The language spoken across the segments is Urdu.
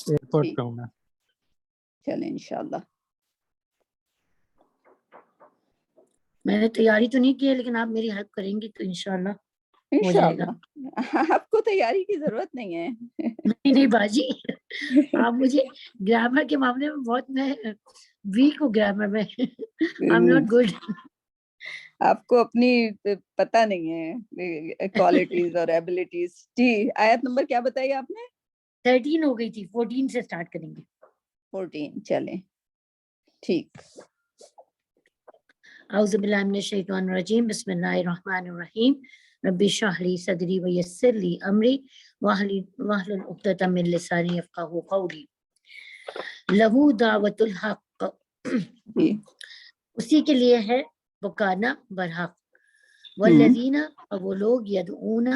ایئرپورٹ پہ ہوں میں. چلیں انشاءاللہ. میں نے تیاری تو نہیں کی ہے لیکن آپ میری ہیلپ کریں گی تو انشاءاللہ ہو جائے گا. آپ کو تیاری کی ضرورت نہیں ہے. نہیں باجی، آپ مجھے گرامر کے معاملے میں بہت میں ویک ہوں. گرامر میں آئی ایم ناٹ گڈ. آپ کو اپنی پتہ نہیں ہے کوالٹیز اور ایبلٹیز. جی آیت نمبر کیا بتائی آپ نے؟ 13 ہو گئی تھی، 14 سے سٹارٹ کریں گے. 14 چلیں ٹھیک. اعوذ باللہ من الشیطان الرجیم، بسم اللہ الرحمن الرحیم. رب اشرح لی صدری ویسر لی امری واحلل عقدۃ من لسانی یفقہوا قولی. لہو دعوت الحق، اسی کے لیے ہے پکارنا برحق. والذین، اور وہ لوگ، یدعون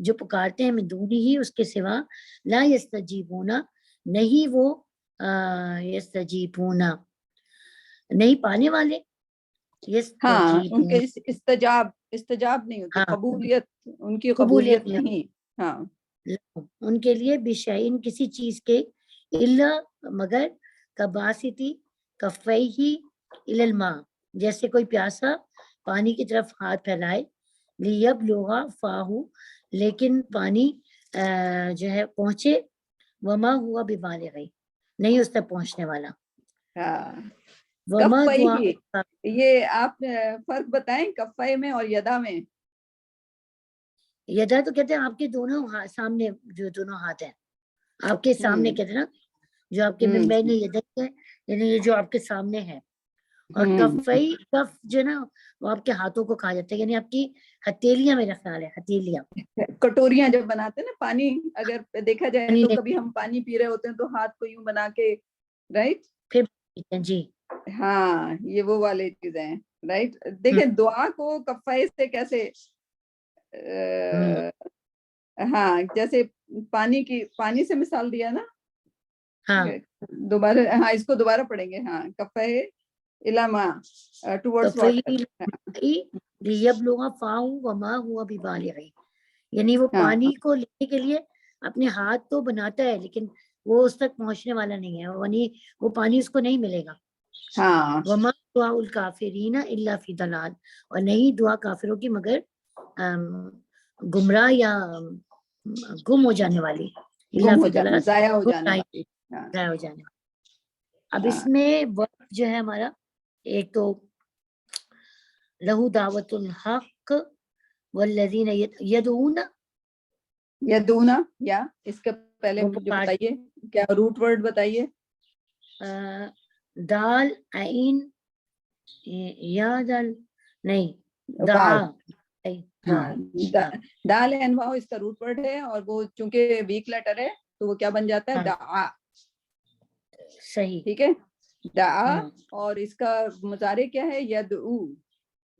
جو پکارتے ہیں، من دونہ ہی اس کے سوا، لا یستجیبون نہیں وہ یستجیبون نہیں پانے والے. ہاں ان کے استجاب نہیں ہوتی، قبولیت ان کی قبولیت نہیں. ہاں ان کے لیے بشیء کسی چیز کے، الا مگر، کباسطی کفیہ الی الماء جیسے کوئی پیاسا پانی کی طرف ہاتھ پھیلائے، لیبلغ فاہ لیکن پانی جو ہے پہنچے، وما ہوا ببالغ نہیں اس تک پہنچنے والا. وما دعا، یہ آپ فرق بتائیں کفے میں اور یدا میں. یدا تو کہتے ہیں آپ کے دونوں سامنے، جو دونوں ہاتھ ہیں آپ کے سامنے، کہتے ہیں نا جو آپ کے بین یدک ہے، یعنی یہ جو آپ کے سامنے ہے. اور کفئی، کف جو ہے نا وہ آپ کے ہاتھوں کو کہا جاتا ہے، یعنی آپ کی ہتھیلیاں، میرا خیال ہے ہتھیلیاں، کٹوریاں جب بناتے ہیں نا پانی، اگر دیکھا جائے تو کبھی ہم پانی پی رہے ہوتے ہیں تو ہاتھ کو یوں بنا کے، رائٹ. پھر جی ہاں یہ وہ والے چیزیں ہیں، رائٹ. دیکھیں دعا کو کفائے سے کیسے، ہاں جیسے پانی سے مثال دیا نا. دوبارہ ہاں اس کو دوبارہ پڑھیں گے. ہاں کفائے علما ٹورڈز واٹر، لیبلغ فاہ وما ہوا ببالغ، یعنی وہ پانی کو لینے کے لیے اپنے ہاتھ تو بناتا ہے لیکن وہ اس تک پہنچنے والا نہیں ہے، یعنی وہ پانی اس کو نہیں ملے گا. وما دعاء الکافرین الا فی ضلال، اور نہیں دعا کافروں کی مگر گمراہ یا گم ہو جانے والی، ضائع ہو جانے والی. اب اس میں وقت جو ہے ہمارا، ایک تو لہو دعوت الحق والذین یدعون، یا اس کے پہلے جو بتائیے کیا روٹ ورڈ بتائیے. دال عین یا دال نہیں دعا، دال این واو اس کا روٹ ورڈ ہے، اور وہ چونکہ ویک لیٹر ہے تو وہ کیا بن جاتا ہے، دعا. صحیح ٹھیک ہے، دعا. اور اس کا مضارع کیا ہے، یدعو.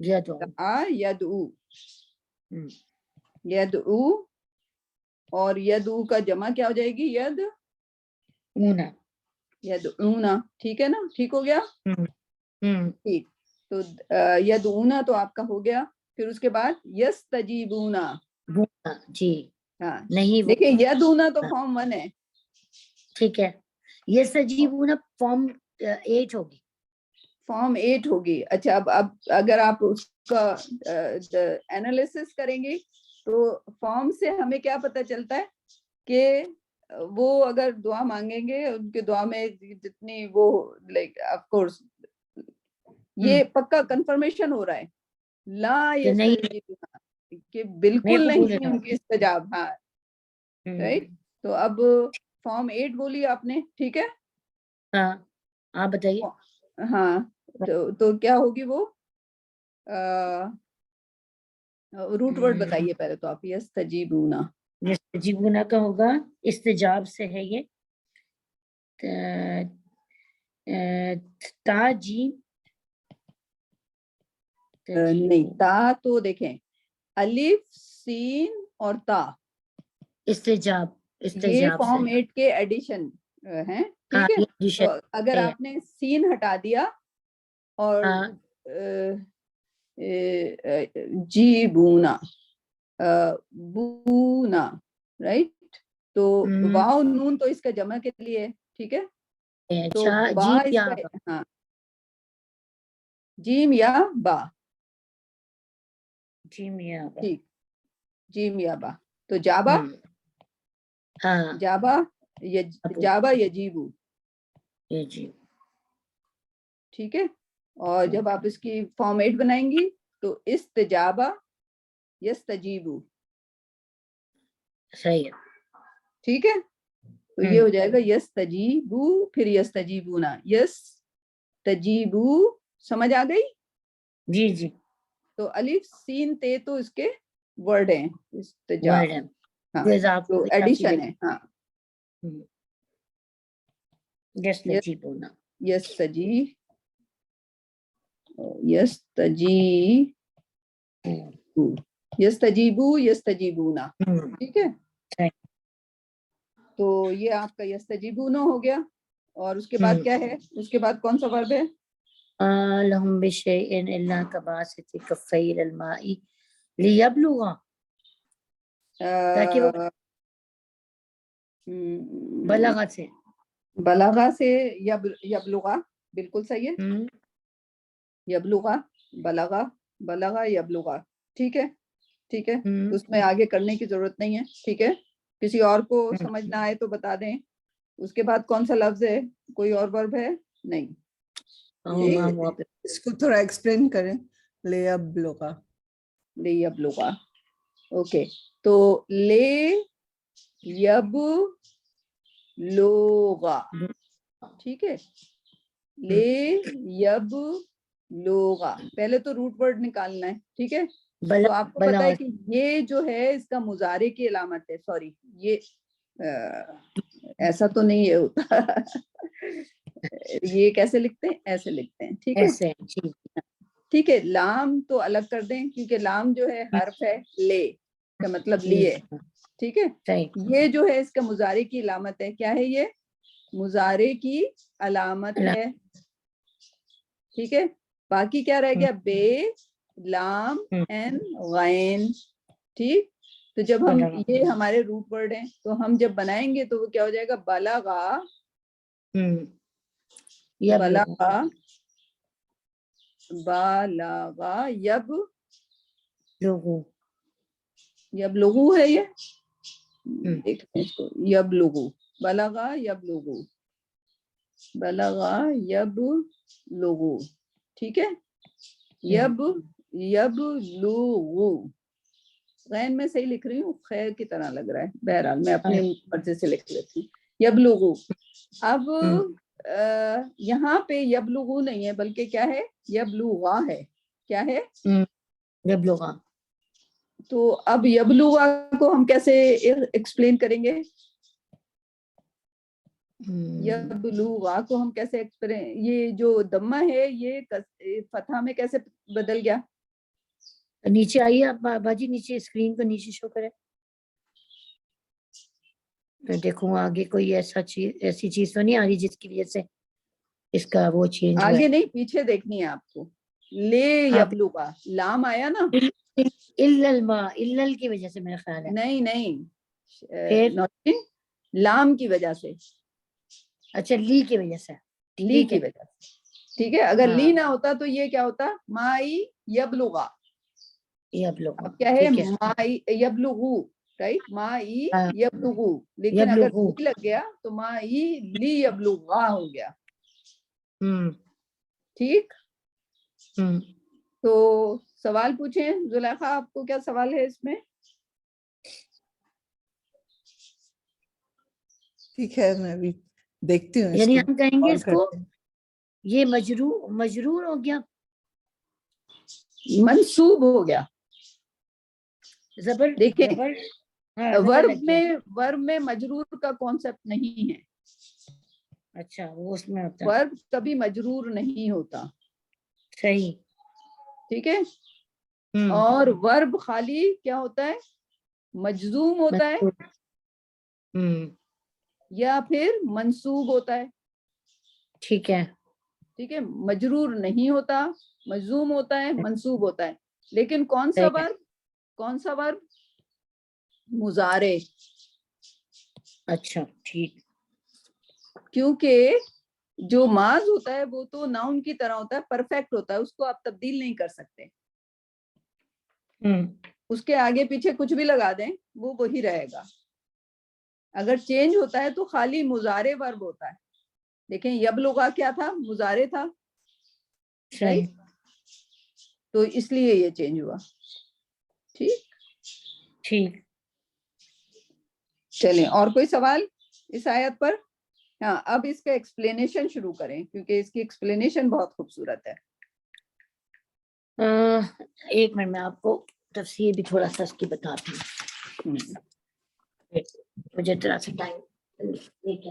دعا یدعو، یدعو. اور یدعو کا جمع کیا ہو جائے گی، یدعونا. ٹھیک ہے نا، ٹھیک ہو گیا. ٹھیک، تو یدعونا تو آپ کا ہو گیا. پھر اس کے بعد یستجیبونا. جی ہاں نہیں دیکھیں یدعونا تو فارم 1 ہے. ٹھیک ہے، یستجیبونا فارم 8 ہوگی. فارم 8 ہوگی. اچھا اب اگر آپ اس کا انالیسس کریں گے تو فارم سے ہمیں کیا پتہ چلتا ہے کہ وہ اگر دعا مانگیں گے، ان کے دعا میں جتنی وہ لائک آف کورس یہ پکا کنفرمیشن ہو رہا ہے، لا یستجیبون کہ بالکل نہیں ان کی استجاب. ہاں رائٹ. تو اب فارم 8 بولی آپ نے، ٹھیک ہے. ہاں آپ بتائیے. ہاں تو کیا ہوگی وہ روٹ ورڈ بتائیے پہلے تو آپ. یستجیبونا، یستجیبونا کا ہوگا استجاب سے ہے یہ، تا جیم نہیں تا تو دیکھیں الف سین اور تا، استجاب یہ فارم 8 کے ایڈیشن ہیں. ٹھیک ہے، تو اگر آپ نے سین ہٹا دیا اور جی بونا، بونا، رائٹ. تو واو نون تو اس کا جمع کے لیے ہے, ٹھیک ہے. تو با اس کا, ہاں جیم یا با, جیم یا با, ٹھیک, جیم یا با. تو جابا, ہاں جابا, جابا یجیبو, جی ٹھیک ہے. اور جب آپ اس کی فارمیٹ بنائیں گی تو استجابا یستجیبو, صحیح ہے, ٹھیک ہے. تو یہ ہو جائے گا یستجیبو پھر یستجیبونا, یستجیبو, سمجھ آ گئی. جی جی. تو الف سین تے تو اس کے ورڈ ہیں, ورڈ ہے, ہاں تو ایڈیشن ہے. ہاں یستجیبونا, یستجی, یستجی, یستجیبو یستجیبونا, ٹھیک ہے. تو یہ آپ کا یستجیبونا ہو گیا. اور اس کے بعد کیا ہے, اس کے بعد کون سا ورب ہے؟ لهم بشيء إلا كباسط كفيه إلى الماء ليبلغ, تاکہ وہ بلغہ سے, بلغہ سے یبلغا, بالکل صحیح ہے. یبلغا, بلغا, بلغا یبلغا, ٹھیک ہے, ٹھیک ہے. اس میں آگے کرنے کی ضرورت نہیں ہے, ٹھیک ہے. کسی اور کو سمجھ نہ آئے تو بتا دیں. اس کے بعد کون سا لفظ ہے, کوئی اور ورب ہے؟ نہیں. اس کو تھوڑا ایکسپلین کریں. لیبلغا, لیبلغا, اوکے. تو لے یب لوغا, ٹھیک ہے. لے یب لوغا, پہلے تو روٹ ورڈ نکالنا ہے, ٹھیک ہے. تو آپ کو پتا ہے کہ یہ جو ہے اس کا مضارع کی علامت ہے. سوری, یہ ایسا تو نہیں ہے ہوتا. یہ کیسے لکھتے ہیں, ایسے لکھتے ہیں, ٹھیک ہے. ٹھیک ہے, لام تو الگ کر دیں کیونکہ لام جو ہے حرف ہے لے کا مطلب لیے, ٹھیک ہے. یہ جو ہے اس کا مضارع کی علامت ہے. کیا ہے یہ؟ مضارع کی علامت ہے, ٹھیک ہے. باقی کیا رہ گیا؟ بے, لام, این, غین, ٹھیک. تو جب ہم, یہ ہمارے روٹ ورڈ ہیں, تو ہم جب بنائیں گے تو وہ کیا ہو جائے گا؟ بلغا, بلغا, بلغا یب لوگو, یب لوگو ہے یہ, دیکھتے ہیں اس کو. یب لوگو, بلغا یب لوگو, بلغا یب لوگو, ٹھیک ہے. یب, یب لوگو, غین میں صحیح لکھ رہی ہوں, خیر کی طرح لگ رہا ہے, بہرحال میں اپنی مرضی سے لکھ لیتی ہوں. یب لوگو. اب یہاں پہ یبلغو نہیں ہے بلکہ کیا ہے؟ یبلغا ہے. کیا ہے؟ یبلغا. تو اب یبلغا کو ہم کیسے ایکسپلین کریں گے؟ یبلغا کو ہم کیسے ایکسپلین, یہ جو دمہ ہے یہ فتحہ میں کیسے بدل گیا؟ نیچے آئیے آپ باجی, نیچے اسکرین کو نیچے شو کرے. میں دیکھوں آگے کوئی ایسی چیز تو نہیں آ رہی جس کی وجہ سے اس کا وہ چینج ہوا ہے. آگے نہیں, پیچھے دیکھنی ہے آپ کو. لے یبلغا, لام آیا نا, الل کی وجہ سے میرا خیال ہے. نہیں نہیں, پھر لام کی وجہ سے. اچھا, لی کی وجہ سے, لی کی وجہ سے, ٹھیک ہے. اگر لی نہ ہوتا تو یہ کیا ہوتا؟ مائی یبلغا. یبلغا, اب کیا ہے؟ مائی یبلغو, رائٹ, مائی یبلغو. لیکن اگر لی لگ گیا تو مائی لی یبلغا ہو گیا, ٹھیک. تو سوال پوچھیں زلیخا, آپ کو کیا سوال ہے اس میں؟ ٹھیک ہے, میں بھی دیکھتی ہوں. یعنی ہم کہیں گے اس کو یہ مجرور ہو گیا, منصوب ہو گیا. زبر, دیکھیں, ورب میں مجرور کا کانسیپٹ نہیں ہے. اچھا, وہ اس میں ہوتا ہے. ورب کبھی مجرور نہیں ہوتا, صحیح, ٹھیک ہے. اور ورب خالی کیا ہوتا ہے؟ مجزوم ہوتا ہے یا پھر منصوب ہوتا ہے, ٹھیک ہے. ٹھیک ہے. مجرور نہیں ہوتا, مجزوم ہوتا ہے, منصوب ہوتا ہے. لیکن کون سا ورب؟ مضارع. اچھا ٹھیک. کیونکہ جو ماض ہوتا ہے وہ تو ناؤن کی طرح ہوتا ہے, پرفیکٹ ہوتا ہے, اس کو آپ تبدیل نہیں کر سکتے. اس کے آگے پیچھے کچھ بھی لگا دیں وہ وہی رہے گا. اگر چینج ہوتا ہے تو خالی مضارع ورب ہوتا ہے. دیکھیں یبلغا کیا تھا, مضارع تھا, صحیح. تو اس لیے یہ چینج ہوا. ٹھیک. چلیں, اور کوئی سوال اس آیت پر؟ ہاں, اب اس کا ایکسپلینیشن شروع کریں کیونکہ اس کی ایکسپلینیشن بہت خوبصورت ہے. ایک منٹ میں آپ کو تفسیر بھی تھوڑا سا اس کی بتاتی ہوں. مجھے تھوڑا سا ٹائم لے کے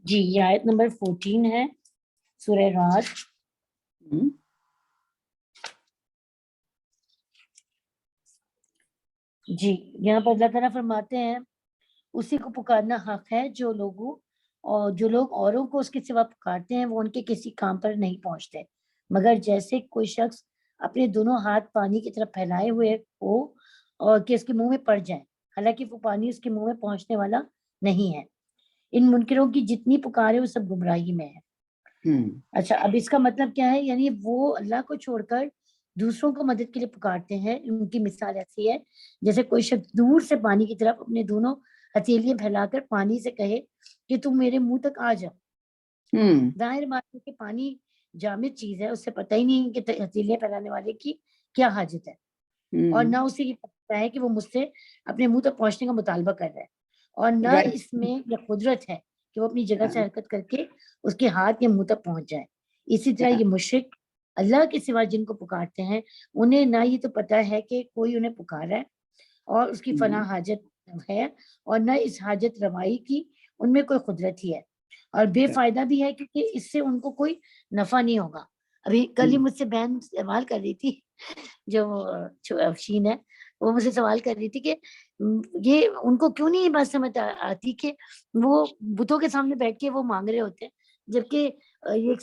جی. یہ آیت نمبر 14 ہے سورہ رعد. جی, یہاں پر اللہ تعالیٰ فرماتے ہیں اسی کو پکارنا حق ہے جو لوگ اوروں کو اس کے سوا پکارتے ہیں وہ ان کے کسی کام پر نہیں پہنچتے مگر جیسے کوئی شخص اپنے دونوں ہاتھ پانی کی طرف پھیلائے ہوئے ہو اور کہ اس کے منہ میں پڑ جائیں, حالانکہ وہ پانی اس کے منہ میں پہنچنے والا نہیں ہے. ان منکروں کی جتنی پکارے وہ سب گمراہی میں ہے. اچھا, اب اس کا مطلب کیا ہے؟ یعنی وہ اللہ کو چھوڑ کر دوسروں کو مدد کے لیے پکارتے ہیں. ان کی مثال ایسی ہے جیسے کوئی شخص دور سے پانی کی طرف اپنے دونوں ہتھیلیاں پھیلا کر پانی سے کہے کہ تم میرے منہ تک آ جا. ظاہر بات ہے کہ پانی جامد چیز ہے, اس سے پتہ ہی نہیں کہ ہتھیلیاں پھیلانے والے کی کیا حاجت ہے, اور نہ اسے یہ پتہ ہے کہ وہ مجھ سے اپنے منہ تک پہنچنے کا مطالبہ کر رہا ہے, اور نہ اس میں یہ قدرت ہے کہ وہ اپنی جگہ سے حرکت کر کے اس کے ہاتھ یا منہ تک پہنچ جائے. اسی طرح یہ مشرک اللہ کے سوا جن کو پکارتے ہیں انہیں نہ یہ تو پتہ ہے کہ کوئی انہیں پکارا ہے اور اس کی فلاں حاجت ہے, اور نہ اس حاجت روائی کی ان میں کوئی قدرت ہی ہے, اور بے فائدہ بھی ہے کیونکہ اس سے ان کو کوئی نفع نہیں ہوگا. ابھی کل ہی مجھ سے بہن سوال کر رہی تھی, جو افشین ہے, وہ مجھ سے سوال کر رہی تھی کہ یہ ان کو کیوں نہیں یہ بات سمجھ آتی کہ وہ بتوں کے سامنے بیٹھ کے وہ مانگ رہے ہوتے ہیں, جبکہ یہ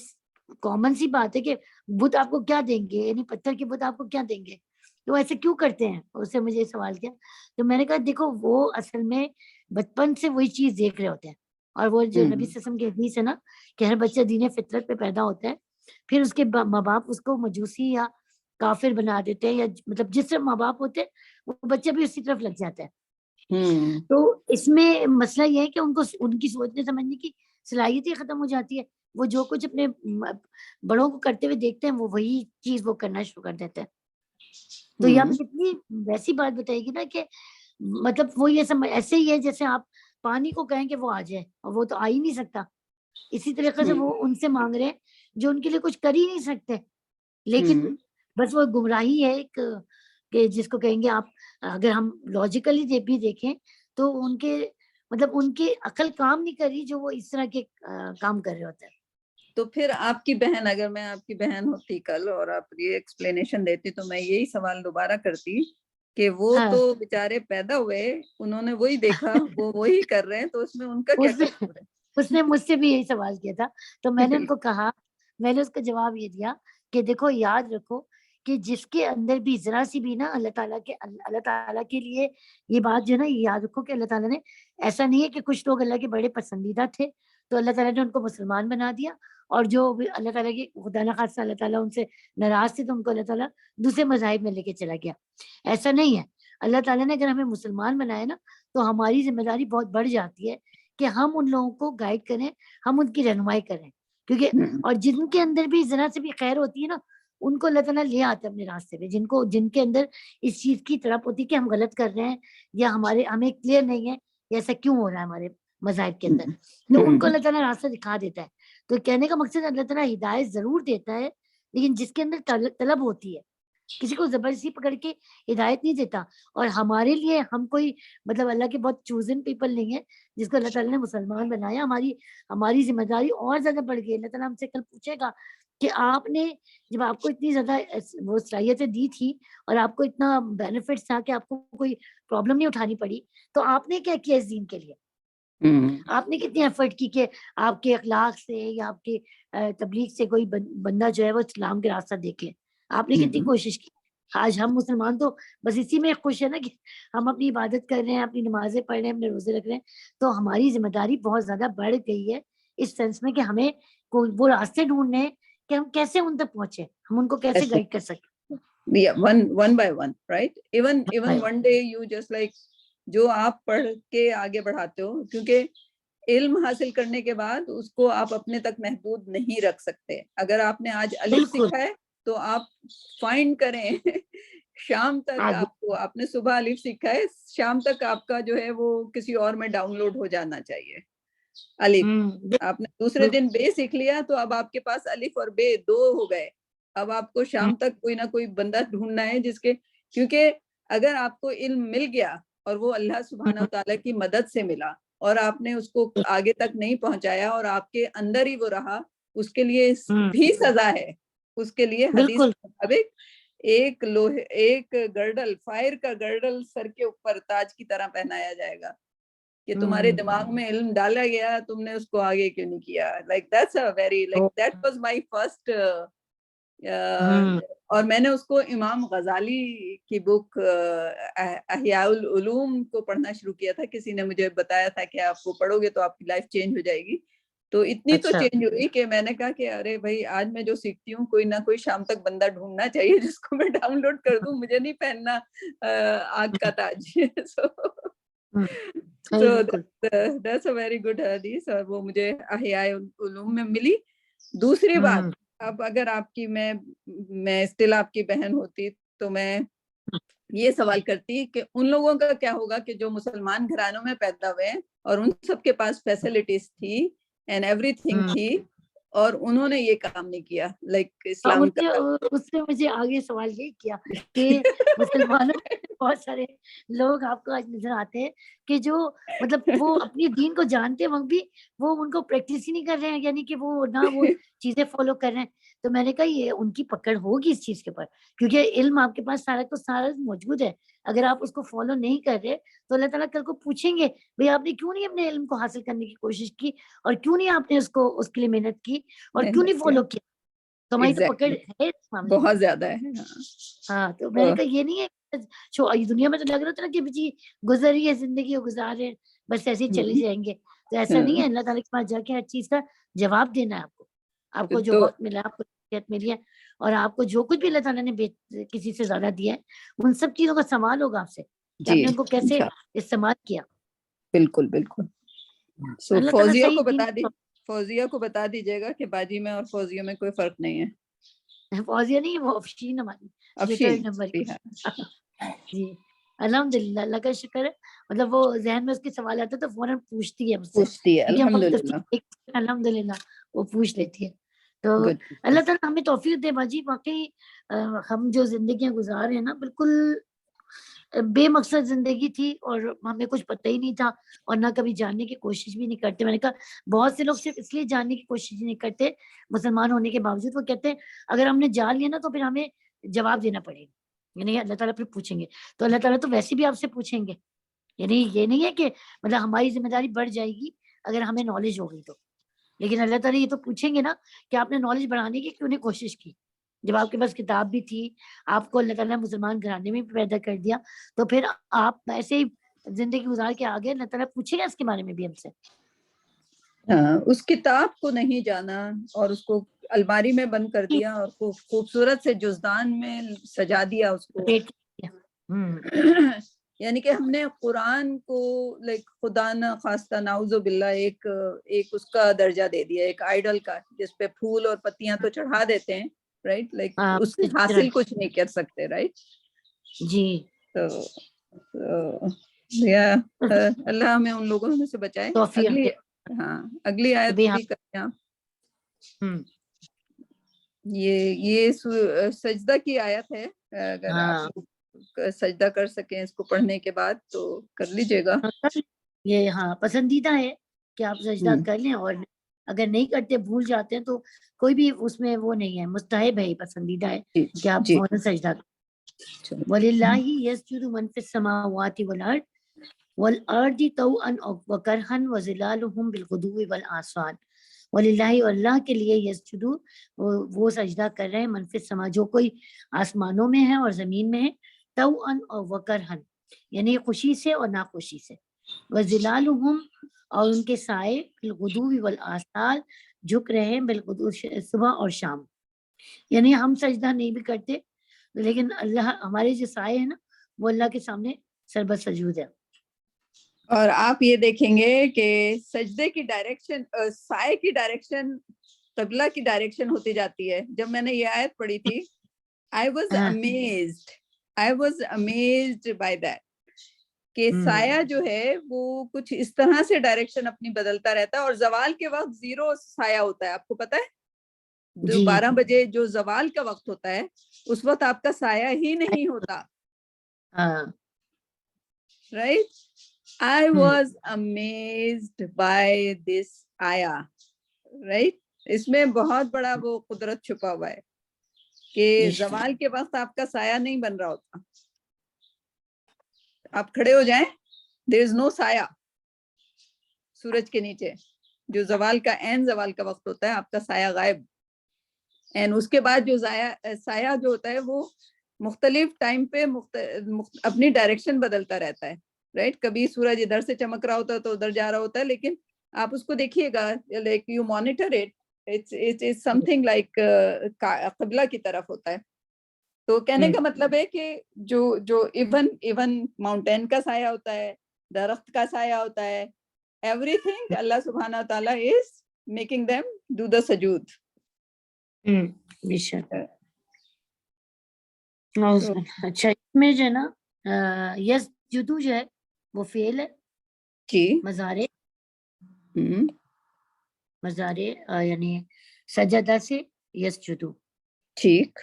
کامن سی بات ہے کہ بت آپ کو کیا دیں گے, یعنی پتھر کے بت آپ کو کیا دیں گے, تو ایسے کیوں کرتے ہیں. اس سے مجھے سوال کیا تو میں نے کہا دیکھو وہ اصل میں بچپن سے وہی چیز دیکھ رہے ہوتے ہیں, اور وہ جو نبی صلی اللہ علیہ وسلم کی حدیث ہے نا کہ ہر بچہ دین فطرت پہ پیدا ہوتا ہے, پھر اس کے ماں باپ اس کو مجوسی یا کافر بنا دیتے ہیں, یا مطلب جس سے ماں باپ ہوتے ہیں وہ بچہ بھی اسی طرف لگ جاتا ہے. تو اس میں مسئلہ یہ ہے کہ ان کی سوچنے سمجھنے کی صلاحیت ہی ختم ہو جاتی ہے. وہ جو کچھ اپنے بڑوں کو کرتے ہوئے دیکھتے ہیں وہ وہی چیز وہ کرنا شروع کر دیتے ہیں. تو یہ آپ کتنی ویسی بات بتائے گی نا کہ مطلب وہ یہ ایسے ہی ہے جیسے آپ پانی کو کہیں کہ وہ آ جائے, اور وہ تو آ ہی نہیں سکتا. اسی طریقے سے وہ ان سے مانگ رہے ہیں جو ان کے لیے کچھ کر ہی نہیں سکتے, لیکن بس وہ گمراہی ہے ایک کہ جس کو کہیں گے آپ. اگر ہم لاجیکلی بھی دیکھیں تو ان کے مطلب ان کی عقل کام نہیں کر رہی جو وہ اس طرح کے کام کر رہے ہوتے ہیں. تو پھر آپ کی بہن, اگر میں آپ کی بہن ہوتی کل اور آپ یہ ایکسپلینیشن دیتی تو میں یہی سوال دوبارہ کرتی کہ وہ تو بیچارے پیدا ہوئے, انہوں نے وہی دیکھا, وہ وہی کر رہے ہیں, تو اس میں ان کا کیا قصور ہے. اس نے مجھ سے بھی یہی سوال کیا تھا, تو میں نے ان کو کہا, میں نے اس کا جواب یہ دیا کہ دیکھو یاد رکھو کہ جس کے اندر بھی ذرا سی بھی نا اللہ تعالیٰ کے لیے یہ بات جو ہے نا, یاد رکھو کہ اللہ تعالیٰ نے ایسا نہیں ہے کہ کچھ لوگ اللہ کے بڑے پسندیدہ تھے تو اللہ تعالیٰ نے ان کو مسلمان بنا دیا, اور جو بھی اللہ تعالیٰ کی خدا نخواستہ اللہ تعالیٰ ان سے ناراض تھے تو ان کو اللہ تعالیٰ دوسرے مذاہب میں لے کے چلا گیا. ایسا نہیں ہے. اللہ تعالیٰ نے اگر ہمیں مسلمان بنایا نا تو ہماری ذمہ داری بہت بڑھ جاتی ہے کہ ہم ان لوگوں کو گائیڈ کریں, ہم ان کی رہنمائی کریں, کیونکہ اور جن کے اندر بھی ذرا سے بھی خیر ہوتی ہے نا ان کو اللہ تعالیٰ لے آتے ہیں اپنے راستے پہ. جن کے اندر اس چیز کی طرف ہوتی ہے کہ ہم غلط کر رہے ہیں یا ہمیں کلیئر نہیں ہے یا ایسا کیوں ہو رہا ہے ہمارے مذاہب کے اندر, تو ان کو اللہ تعالیٰ راستہ دکھا دیتا ہے. تو کہنے کا مقصد اللہ تعالیٰ ہدایت ضرور دیتا ہے, لیکن جس کے اندر طلب ہوتی ہے کسی کو زبردستی پکڑ کے ہدایت نہیں دیتا. اور ہمارے لیے ہم کوئی مطلب اللہ کے بہت چوزن پیپل نہیں ہے جس کو اللہ تعالیٰ نے مسلمان بنایا. ہماری ذمہ داری اور زیادہ بڑھ گئی. اللہ تعالیٰ ہم سے کل پوچھے گا کہ آپ نے جب آپ کو اتنی زیادہ وہ صلاحیتیں دی تھی اور آپ کو اتنا بینیفٹس تھا کہ آپ کو کوئی پرابلم نہیں اٹھانی پڑی, تو آپ نے کیا کیا اس دین کے لیے؟ آپ نے کتنی ایفرٹ کی کہ آپ کے اخلاق سے یا آپ کے تبلیغ سے کوئی بندہ جو ہے وہ اسلام کے راستہ دیکھے؟ آپ نے کتنی کوشش کی. آج ہم مسلمان تو بس اسی میں خوش ہے نا کہ ہم اپنی عبادت کر رہے ہیں, اپنی نمازیں پڑھ رہے ہیں, اپنے روزے رکھ رہے ہیں. تو ہماری ذمہ داری بہت زیادہ بڑھ گئی ہے اس سینس میں کہ ہمیں وہ راستے ڈھونڈنے ہیں کہ ہم کیسے ان تک پہنچے, ہم ان کو کیسے گائیڈ کر سکیں. Yeah, one by one, right? Even one day you just like جو آپ پڑھ کے آگے بڑھاتے ہو, کیونکہ علم حاصل کرنے کے بعد اس کو آپ اپنے تک محدود نہیں رکھ سکتے. اگر آپ نے آج الف سیکھا ہے تو آپ فائنڈ کریں شام تک آپ نے صبح الف سیکھا ہے, شام تک آپ کا جو ہے وہ کسی اور میں ڈاؤن لوڈ ہو جانا چاہیے. الف آپ نے دوسرے دن بے سیکھ لیا تو اب آپ کے پاس الف اور بے 2 ہو گئے. اب آپ کو شام تک کوئی نہ کوئی بندہ ڈھونڈنا ہے جس کے, کیونکہ اگر آپ کو علم مل گیا اور وہ اللہ سبحانہ وتعالیٰ کی مدد سے ملا اور آپ نے اس کو آگے تک نہیں پہنچایا اور آپ کے اندر ہی وہ رہا, اس کے لیے بھی سزا ہے. اس کے لیے حدیث کے مطابق ایک گرڈل, فائر کا گرڈل سر کے اوپر تاج کی طرح پہنایا جائے گا کہ تمہارے دماغ میں علم ڈالا گیا, تم نے اس کو آگے کیوں نہیں کیا. Like that's a very that was my first اور میں نے اس کو امام غزالی کی بک احیاء العلوم کو پڑھنا شروع کیا تھا. کسی نے مجھے بتایا تھا کہ آپ کو پڑھو گے تو آپ کی لائف چینج ہو جائے گی. تو اتنی تو چینج ہوئی کہ میں نے کہا کہ ارے بھائی آج میں جو سیکھتی ہوں کوئی نہ کوئی شام تک بندہ ڈھونڈنا چاہیے جس کو میں ڈاؤن لوڈ کر دوں, مجھے نہیں پہننا آگ کا تاج. So that's a very good حدیث, اور وہ مجھے احیاء العلوم میں ملی. دوسری بات, اب اگر آپ کی میں اسٹل آپ کی بہن ہوتی تو میں یہ سوال کرتی کہ ان لوگوں کا کیا ہوگا کہ جو مسلمان گھرانوں میں پیدا ہوئے اور ان سب کے پاس فیسلٹیز تھی اینڈ ایوری تھنگ تھی اور انہوں نے یہ کام نہیں کیا. لائک اسلام کا اس سے مجھے آگے سوال یہ کیا کہ مسلمانوں بہت سارے لوگ آپ کو آج نظر آتے ہیں کہ جو مطلب وہ اپنی دین کو جانتے وقت بھی وہ ان کو پریکٹس ہی نہیں کر رہے ہیں, یعنی کہ وہ نہ وہ چیزیں فالو کر رہے ہیں. تو میں نے کہا یہ ان کی پکڑ ہوگی اس چیز کے اوپر, کیونکہ علم آپ کے پاس سارا موجود ہے. اگر آپ اس کو فالو نہیں کر رہے تو اللہ تعالیٰ کل کو پوچھیں گے بھئی آپ نے کیوں نہیں اپنے علم کو حاصل کرنے کی کوشش کی, اور کیوں نہیں آپ نے اس کے لیے محنت کی, اور کیوں نہیں فالو کیا. تو ہماری تو پکڑ ہے بہت زیادہ ہے. ہاں, تو میں نے کہا یہ نہیں ہے دنیا میں تو لگ رہا تھا نا کہ جی گزر رہی ہے زندگی, گزار رہے بس ایسے ہی چلی جائیں گے. تو ایسا نہیں ہے. اللہ تعالیٰ کے پاس جا کے ہر چیز کا جواب دینا ہے آپ کو جو وقت ملا, آپ کو ملی ہے, اور آپ کو جو کچھ بھی اللہ تعالیٰ نے کسی سے زیادہ دیا ہے ان سب چیزوں کا سوال ہوگا آپ سے کہ آپ نے ان کو کیسے استعمال کیا. بالکل بالکل. فوزیہ کو بتا دیجیے گا کہ باجی میں اور فوزیہ میں کوئی فرق نہیں ہے. فوزیہ نہیں, وہ افشین ہماری نمبر کی. جی الحمدللہ, اللہ کا شکر ہے. مطلب وہ ذہن میں اس کے سوال آتا ہے تو فوراً پوچھتی ہے مجھ سے. الحمدللہ وہ پوچھ لیتی ہے. تو اللہ تعالیٰ ہمیں توفیق دے باجی. واقعی ہم جو زندگیاں گزار رہے ہیں نا بالکل بے مقصد زندگی تھی اور ہمیں کچھ پتہ ہی نہیں تھا اور نہ کبھی جاننے کی کوشش بھی نہیں کرتے. میں نے کہا بہت سے لوگ صرف اس لیے جاننے کی کوشش نہیں کرتے مسلمان ہونے کے باوجود, وہ کہتے ہیں اگر ہم نے جان لیا نا تو پھر ہمیں جواب دینا پڑے گا, یعنی اللہ تعالیٰ پھر پوچھیں گے. تو اللہ تعالیٰ تو ویسے بھی آپ سے پوچھیں گے, یعنی یہ نہیں ہے کہ مطلب ہماری ذمہ داری بڑھ جائے گی اگر ہمیں نالج ہو گئی تو, لیکن اللہ تعالیٰ یہ تو پوچھیں گے نا کہ آپ نے نالج بڑھانے کی کیوں نہیں کوشش کی. جب آپ کے پاس کتاب بھی تھی, آپ کو اللہ تعالیٰ نے مسلمان گھرانے میں بھی پیدا کر دیا, تو پھر آپ ایسے ہی زندگی گزار کے آگے اللہ تعالیٰ پوچھے گا اس کے بارے میں بھی ہم سے. اس کتاب کو نہیں جانا اور اس کو الماری میں بند کر دیا اور خوبصورت سے جزدان میں سجا دیا اس کو. یعنی کہ ہم نے قرآن کو لائک خدا نہ خواستہ نعوذ باللہ ایک اس کا درجہ دے دیا, ایک آئیڈل کا, جس پہ پھول اور پتیاں تو چڑھا دیتے ہیں, رائٹ, لائک اس سے حاصل کچھ نہیں کر سکتے, رائٹ. جی تو اللہ ہمیں ان لوگوں میں سے بچائے. اگلی آیت بھی کرتے ہیں. یہ سجدہ کی آیت ہے، اگر ہاں آپ لوگ سجدہ کر سکیں اس کو پڑھنے کے بعد تو کر لیجیے گا. یہ ہاں پسندیدہ ہے کہ آپ سجدہ ہم، کر لیں، اور اگر نہیں کرتے بھول جاتے ہیں تو کوئی بھی اس میں وہ نہیں ہے، مستحب ہے، پسندیدہ ہے جی کہ آپ جی فوراً سجدہ کریں. چلو. وَلِلَّهِ يَسْجُدُ مَن فِي السَّمَاوَاتِ وَالْأَرْضِ وَالْأَرْضِ طَوْعًا وَكَرْهًا وَظِلَالُهُم بِالْغُدُوِّ وَالْآصَالِ. وَلِلَّهِ، اور اللہ کے لیے، یسجدو وہ سجدہ کر رہے ہیں، من فی السما جو کوئی آسمانوں میں ہے اور زمین میں ہے، طوعا اور وکرہن یعنی خوشی سے اور ناخوشی سے، وظلالہم اور ان کے سائے بالغدو والآصال جھک رہے ہیں، بالغدو صبح اور شام. یعنی ہم سجدہ نہیں بھی کرتے لیکن اللہ ہمارے جو سائے ہیں نا وہ اللہ کے سامنے سربت سجود ہے. اور آپ یہ دیکھیں گے کہ سجدے کی ڈائریکشن، سائے کی ڈائریکشن قبلہ کی ڈائریکشن ہوتی جاتی ہے. جب میں نے یہ آیت پڑھی تھی I was ہاں amazed by that کہ سایہ جو ہے وہ کچھ اس طرح سے ڈائریکشن اپنی بدلتا رہتا ہے، اور زوال کے وقت زیرو سایہ ہوتا ہے. آپ کو پتا ہے جو جی 12 بجے جو زوال کا وقت ہوتا ہے اس وقت آپ کا سایہ ہی نہیں ہوتا. ہاں Right? I was amazed by this ayah. Right? اس میں بہت بڑا وہ قدرت چھپا ہوا ہے کہ زوال کے وقت آپ کا سایہ نہیں بن رہا ہوتا. آپ کھڑے ہو جائیں، there is no سایہ سورج کے نیچے. جو زوال کا عین زوال کا وقت ہوتا ہے آپ کا سایہ غائب، اینڈ اس کے بعد جو سایہ جو ہوتا ہے وہ مختلف ٹائم پہ اپنی ڈائریکشن بدلتا رہتا ہے. رائٹ؟ کبھی سورج ادھر سے چمک رہا ہوتا ہے تو ادھر جا رہا ہوتا ہے، لیکن آپ اس کو دیکھیے گا، like you monitor it something like قبلہ کی طرف ہوتا ہے. تو کہنے کا مطلب ہے کہ جو ایون ماؤنٹین کا سایہ ہوتا ہے، درخت کا سایہ ہوتا ہے، ایوری تھنگ اللہ سبحانہ تعالیٰ is making them do the سجود. اچھا اس میں جو ہے نا یس جدو جو ہے وہ فعل ہے جی مضارع، ہم، مضارع یعنی سجدہ سے یس جدو. ٹھیک.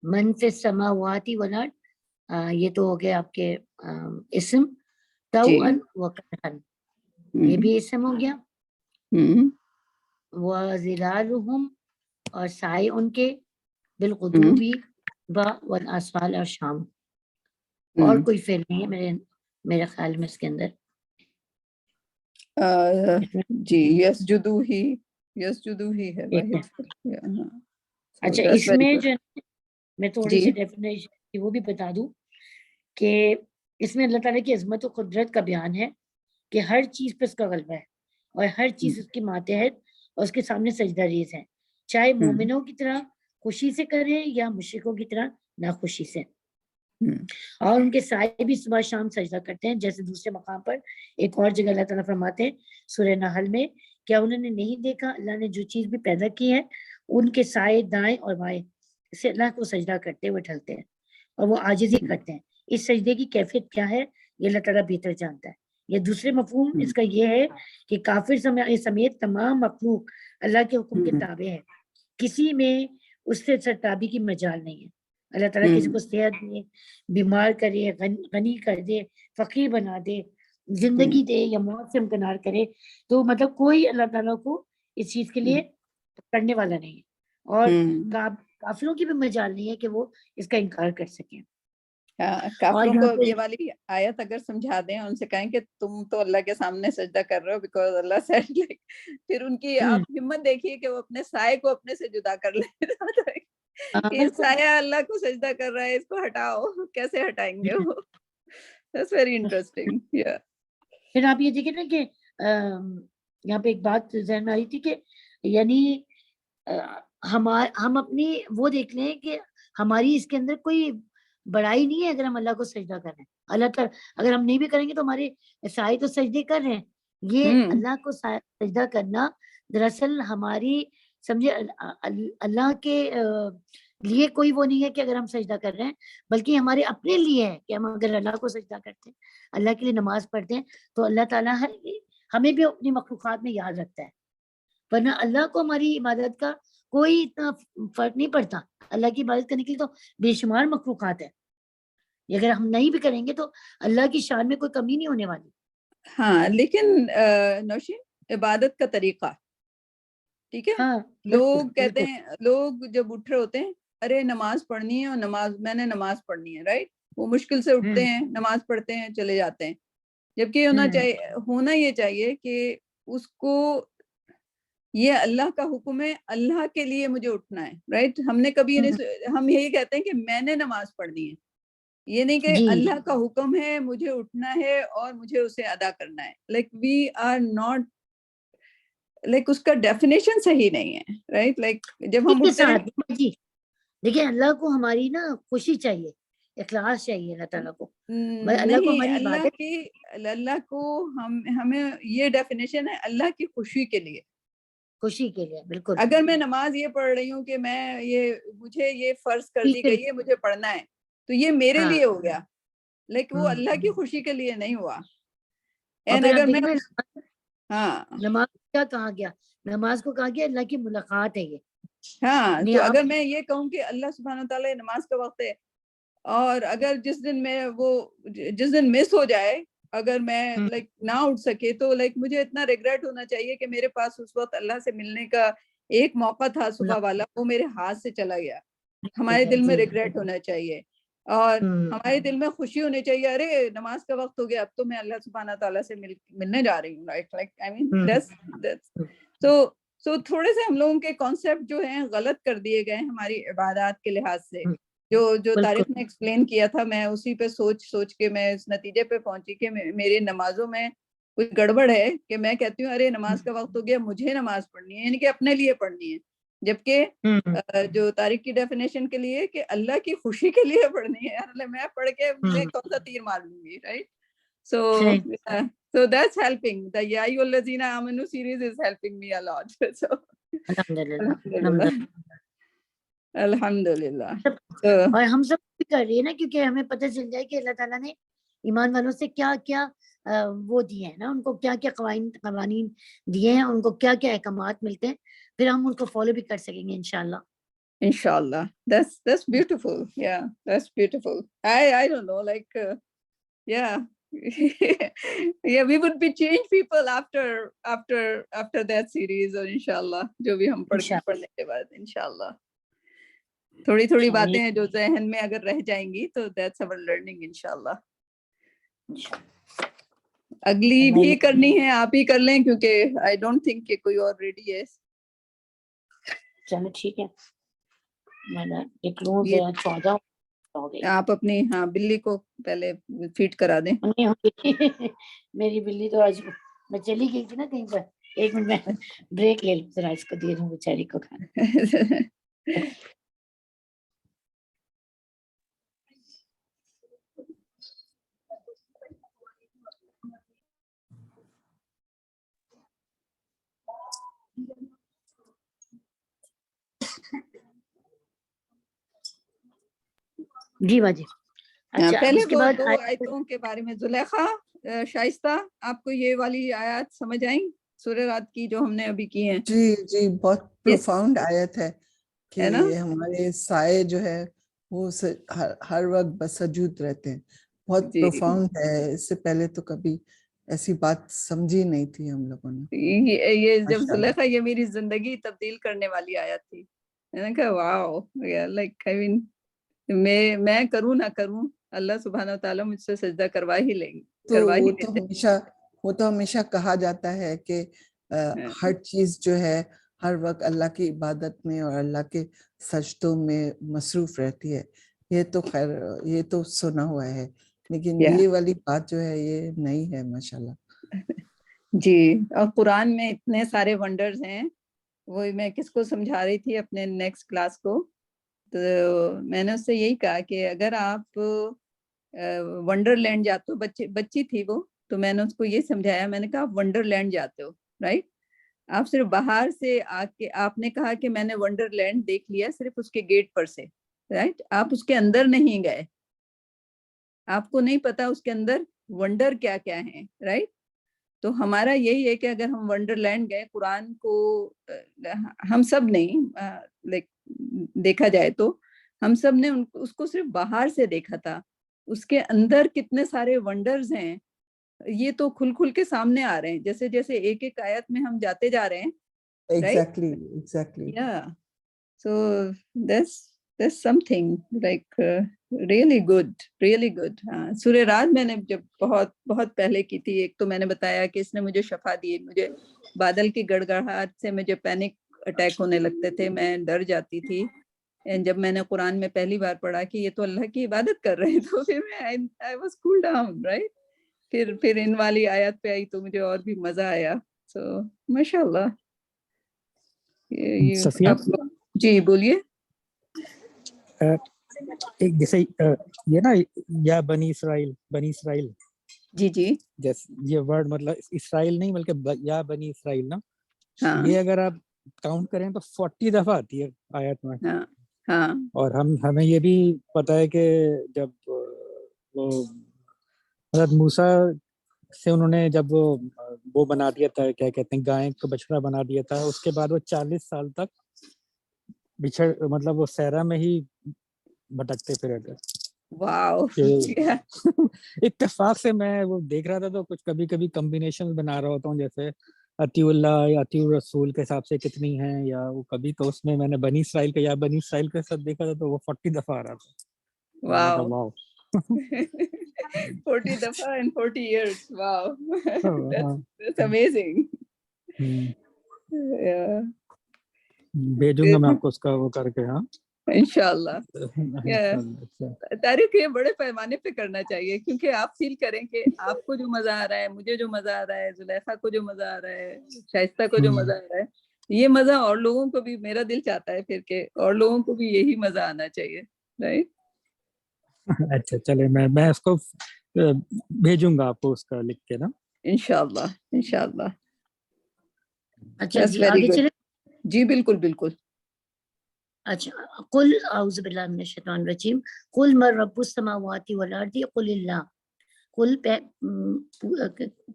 من فی السماوات والارض یہ تو ہو گیا آپ کے اسم. طوعا وکرہن یہ بھی اسم ہو گیا. وظلالہم اور سائے ان کے، بالغدوبی والآصال اور شام. اور کوئی فعل نہیں ہے میرے خیال میں اس کے اندر. جی یسجدو ہی ہے واحد. اچھا اس میں جو میں تھوڑی سی ڈیفینیشن وہ بھی بتا دوں کہ اس میں اللہ تعالیٰ کی عظمت و قدرت کا بیان ہے کہ ہر چیز پہ اس کا غلبہ ہے اور ہر چیز اس کے ماتحت اور اس کے سامنے سجدہ ریز ہے، چاہے مومنوں کی طرح خوشی سے کریں یا مشرکوں کی طرح ناخوشی سے. اور ان کے سائے بھی صبح شام سجدہ کرتے ہیں، جیسے دوسرے مقام پر ایک اور جگہ اللہ تعالیٰ فرماتے ہیں سورہ نحل میں، کیا انہوں نے نہیں دیکھا اللہ نے جو چیز بھی پیدا کی ہے ان کے سائے دائیں اور بائیں سے اللہ کو سجدہ کرتے ہوئے ڈھلتے ہیں اور وہ عاجزی کرتے ہیں. اس سجدے کی کیفیت کیا ہے یہ اللہ تعالیٰ بہتر جانتا ہے. یہ دوسرے مفہوم اس کا یہ ہے کہ کافر سمیت تمام مخلوق اللہ کے حکم کے تابع ہے، کسی میں اس سے سرتابی کی مجال نہیں ہے. اللہ تعالیٰ کسی کو صحت دے، بیمار کرے، غنی کر دے، فقیر بنا دے، زندگی دے یا موت سے امکنار کرے، تو مطلب کوئی اللہ تعالیٰ کو اس چیز کے لیے کرنے والا نہیں ہے، اور کافروں کی بھی مجال نہیں ہے کہ وہ اس کا انکار کر سکیں. کافروں کو یہ والی آیت اگر سمجھا دیں، ان سے کہیں کہ تم تو اللہ کے سامنے سجدہ کر رہے ہو بیکاز اللہ سیڈ لائک، پھر ان کی آپ ہمت دیکھیے کہ وہ اپنے سائے کو اپنے سے جدا کر لیں. یہ سایہ اللہ کو سجدہ کر رہا ہے، اس کو ہٹاؤ، کیسے ہٹائیں گے وہ؟ That's very interesting. Yeah. پھر آپ یہ دیکھیں نا کہ یہاں پہ ایک بات ذہن میں آئی تھی کہ یعنی ہم اپنی وہ دیکھ لیں کہ ہماری اس کے اندر کوئی بڑائی نہیں ہے اگر ہم اللہ کو سجدہ کر رہے ہیں. اللہ تعالیٰ اگر ہم نہیں بھی کریں گے تو ہمارے سائے تو سجدے کر رہے ہیں. یہ اللہ کو سجدہ کرنا دراصل ہماری سمجھے اللہ کے لیے کوئی وہ نہیں ہے کہ اگر ہم سجدہ کر رہے ہیں، بلکہ ہمارے اپنے لیے ہے کہ ہم اگر اللہ کو سجدہ کرتے ہیں، اللہ کے لیے نماز پڑھتے ہیں، تو اللہ تعالیٰ ہمیں بھی اپنی مخلوقات میں یاد رکھتا ہے. ورنہ اللہ کو ہماری عبادت کا کوئی اتنا فرق نہیں پڑتا. اللہ کی عبادت کرنے کے لیے تو بے شمار مخلوقات ہے. اگر ہم نہیں بھی کریں گے تو اللہ کی شان میں کوئی کمی نہیں ہونے والی. ہاں لیکن نوشین عبادت کا طریقہ ٹھیک ہے. ہاں لوگ کہتے ہیں، لوگ جب اٹھ رہے ہوتے ہیں ارے نماز پڑھنی ہے اور میں نے نماز پڑھنی ہے، رائٹ، وہ مشکل سے اٹھتے ہیں، نماز پڑھتے ہیں، چلے جاتے ہیں. جبکہ ہونا یہ چاہیے کہ اس کو یہ اللہ کا حکم ہے، اللہ کے لیے مجھے اٹھنا ہے، رائٹ. ہم نے کبھی ہم یہی کہتے ہیں کہ میں نے نماز پڑھنی ہے، یہ نہیں کہ اللہ کا حکم ہے مجھے اٹھنا ہے اور مجھے اسے ادا کرنا ہے. Like we are not, like اس کا ڈیفینیشن صحیح نہیں ہے، رائٹ. لائک جب ہم اٹھتے ہیں جی دیکھیں اللہ کو ہماری نا خوشی چاہیے، اخلاص چاہیے اللہ تعالیٰ کو. اللہ کو ہماری عبادت، اللہ کو ہمیں یہ ڈیفینیشن ہے اللہ کی خوشی کے لیے، خوشی کے لیے. بالکل. اگر میں نماز یہ پڑھ رہی ہوں کہ میں مجھے یہ فرض کر دی گئی ہے مجھے پڑھنا ہے تو یہ میرے لیے ہو گیا، لیکن وہ اللہ کی خوشی کے لیے نہیں ہوا. اگر میں نماز کیا کہا گیا؟ نماز کو کہا گیا اللہ کی ملاقات ہے یہ. ہاں تو اگر میں یہ کہوں کہ اللہ سبحانہ وتعالی نماز کا وقت ہے، اور اگر جس دن مس ہو جائے، اگر میں لائک نہ اٹھ سکے تو لائک مجھے اتنا ریگریٹ ہونا چاہیے کہ میرے پاس اس وقت اللہ سے ملنے کا ایک موقع تھا صبح والا، وہ میرے ہاتھ سے چلا گیا. ہمارے دل میں ریگریٹ ہونا چاہیے اور ہمارے دل میں خوشی ہونی چاہیے، ارے نماز کا وقت ہو گیا، اب تو میں اللہ سبحانہ تعالیٰ سے ملنے جا رہی ہوں، رائٹ. لائک آئی مین سو تھوڑے سے ہم لوگوں کے کانسیپٹ جو ہیں غلط کر دیے گئے ہماری عبادات کے لحاظ سے. جو طارق نے ایکسپلین کیا تھا، میں اسی پہ سوچ کے میں اس نتیجے پہ پہنچی کہ میری نمازوں میں کوئی گڑبڑ ہے کہ میں کہتی ہوں ارے نماز کا وقت ہو گیا مجھے نماز پڑھنی ہے، یعنی کہ اپنے لیے پڑھنی ہے. جبکہ جو طارق کی ڈیفینیشن کے لیے کہ اللہ کی خوشی کے لیے پڑھنی ہے، میں پڑھ کے میں کون سا تیر مار لوں گی، right. So that's helping. The Ya Ayyuhallazina Amanu series is helping me a lot. So الحمدللہ. اور ہم سب بھی کر رہی ہے نا، کیونکہ ہمیں پتہ چل جائے کہ اللہ تعالیٰ نے ایمان والوں سے کیا کیا وہ دیے ہیں نا، ان کو کیا کیا قوانین دیے ہیں، ان کو کیا کیا احکامات ملتے ہیں، پھر ہم ان کو فالو بھی کر سکیں گے انشاءاللہ. Inshallah. That's beautiful. Yeah, that's beautiful. I don't know, like yeah. Yeah, we would be changed people after that series, اور انشاءاللہ جو بھی ہم پڑھنے کے بعد انشاءاللہ تھوڑی باتیں ہیں جو ذہن میں اگر رہ جائیں گی تو that's our learning انشاءاللہ. اگلی بھی کرنی ہے، آپ ہی کر لیں کیونکہ I don't think کہ کوئی اور ریڈی ہے. چلو ٹھیک ہے، میں نے ایک لوں 14 ہو گئی. آپ اپنی بلی کو پہلے فیڈ کرا دیں. میری بلی تو آج میں چلی گئی تھی نا کہیں پر، 1 منٹ میں بریک لے لوں ذرا، اس کو دے دوں بیچاری کو کھانا. جی باجی. پہلے وہ 2 آیتوں کے بارے میں، زلیخا شائستہ آپ کو یہ والی آیات سمجھ آئیں سورہ رات کی جو ہم نے ابھی کی ہیں؟ جی بہت پروفاؤنڈ آیت ہے کہ ہمارے سائے جو ہے وہ ہر وقت بسجود رہتے ہیں. بہت پروفاؤنڈ ہے، اس سے پہلے تو کبھی ایسی بات سمجھی نہیں تھی ہم لوگوں نے. یہ جب زلیخا یہ میری زندگی تبدیل کرنے والی آیت تھی، میں نے کہا واو، لائک آئی مین میں کروں نہ کروں اللہ سبحانہ وتعالیٰ مجھ سے سجدہ کروا ہی لیں گے. وہ تو ہمیشہ کہا جاتا ہے کہ ہر چیز جو ہے ہر وقت اللہ کی عبادت میں اور اللہ کے سجدوں میں مصروف رہتی ہے. یہ تو خیر یہ تو سنا ہوا ہے، لیکن یہ والی بات جو ہے یہ نہیں ہے ماشاءاللہ. جی، اور قرآن میں اتنے سارے ونڈرز ہیں. وہ میں کس کو سمجھا رہی تھی اپنے نیکسٹ کلاس کو، تو میں نے اس سے یہی کہا کہ اگر آپ ونڈر لینڈ جاتے ہو، بچی تھی وہ، تو میں نے اس کو یہ سمجھایا، میں نے کہا آپ ونڈر لینڈ جاتے ہو، رائٹ. آپ صرف باہر سے آ کے آپ نے کہا کہ میں نے ونڈر لینڈ دیکھ لیا صرف اس کے گیٹ پر سے، رائٹ. آپ اس کے اندر نہیں گئے، آپ کو نہیں پتا اس کے اندر ونڈر کیا کیا ہیں، رائٹ. تو ہمارا یہی ہے کہ اگر ہم ونڈرلینڈ گئے، قرآن کو ہم سب نہیں لائک دیکھا جائے تو ہم سب نے اس کو صرف باہر سے دیکھا تھا، اس کے اندر کتنے سارے ونڈرز ہیں یہ تو کھل کھل کے سامنے آ رہے ہیں جیسے جیسے ایک ایک آیت میں ہم جاتے جا رہے ہیں. Exactly. Yeah. So that's something like really good. سورہ رعد میں نے جب بہت بہت پہلے کی تھی، ایک تو میں نے بتایا کہ اس نے مجھے شفا دی، مجھے بادل کی گڑگڑاہٹ سے مجھے پینک اٹیک ہونے لگتے تھے، میں ڈر جاتی تھی. جب میں نے قرآن میں پہلی بار پڑھا کہ یہ تو اللہ کی عبادت کر رہے ہیں تو پھر میں I was cool down, right? پھر ان والی آیت پہ آئی تو مجھے اور بھی مزہ آیا. سو ماشاء اللہ. صفیہ جی بولیے. ایک جیسے یہ نا یا بنی اسرائیل جی جی جیسے یہ ورڈ مطلب اسرائیل نہیں بلکہ یا بنی اسرائیل نا، ہاں یہ اگر آپ کاؤنٹ کریں تو 40 دفعہ آتی ہے آیت میں. ہاں ہاں اور ہمیں یہ بھی پتہ ہے کہ جب وہ حضرت موسیٰ سے انہوں نے جب وہ بنا دیا تھا، کیا کہتے ہیں، گائے کو بچڑا بنا دیا تھا، اس کے بعد وہ 40 سال تک مطلب وہ صحرا میں ہی بھٹکتے پھرے تھے. واو. اتفاق سے میں وہ دیکھ رہا تھا تو کچھ کبھی کبھی کمبینیشن بنا رہا ہوتا ہوں، جیسے اطیع اللہ یا اطیع الرسول کے حساب سے کتنی ہیں، یا وہ کبھی تو اس میں نے بنی اسرائیل کا یا بنی اسرائیل کے ساتھ دیکھا تھا تو وہ 40 دفعہ آ رہا تھا. واو. 40 دفعہ in 40 years. Wow. That's amazing. Yeah. بھیجوں گا میں آپ کو اس کا وہ کر کے. ہاں انشاءاللہ. تاریخ یہ بڑے پیمانے پہ کرنا چاہیے کیونکہ آپ فیل کریں کہ آپ کو جو مزہ آ رہا ہے، مجھے جو مزہ آ رہا ہے، زلیخا کو جو مزہ آ رہا ہے، شائستہ کو جو مزہ آ رہا ہے، یہ مزہ اور لوگوں کو بھی، میرا دل چاہتا ہے پھر کہ اور لوگوں کو بھی یہی مزہ آنا چاہیے. رائٹ. اچھا چلے میں اس کو بھیجوں گا آپ کو اس کا لکھ کے نا. انشاءاللہ انشاءاللہ. اچھا That's جی very آگے good. چلے. جی بالکل بالکل. اچھا قل اعوذ باللہ من الشیطان الرجیم قل من رب السماوات والارض قل اللہ. قل